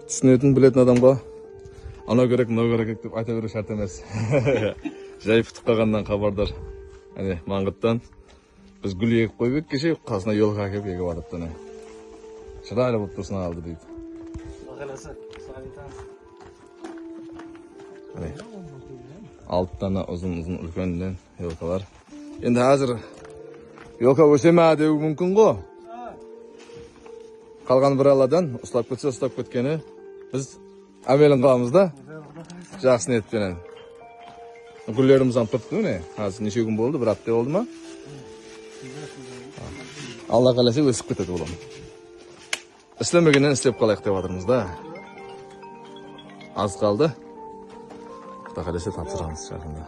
Түсінетін білетін адамға анау керек, мынау керек деп айта беру шарт емес. Жай пұтып қалғаннан хабардар. Әне, маңғыттан біз гүл егіп қойып кеше, қасына елға әкеп егіп алыпты. Шырайлы болып тұрсын алды дейді. Алты дана ұзын үлкеннен елқалар. Енді әзір елқа өсеме деу мүмкін ғой. Қалған бір аладан ұстап кетсе ұстап кеткені біз әмелін қаламыз да. Жақсы ниетпенен. Гүллеріміз тұрды не? Қазір неше күн болды, бір апта болды ма? Алла қаласа өсіп кетеді олам. Істемегеннен істеп қалайық деп жатырмыз да. Аз қалды. Құдай қаласа тапсырамыз жақында.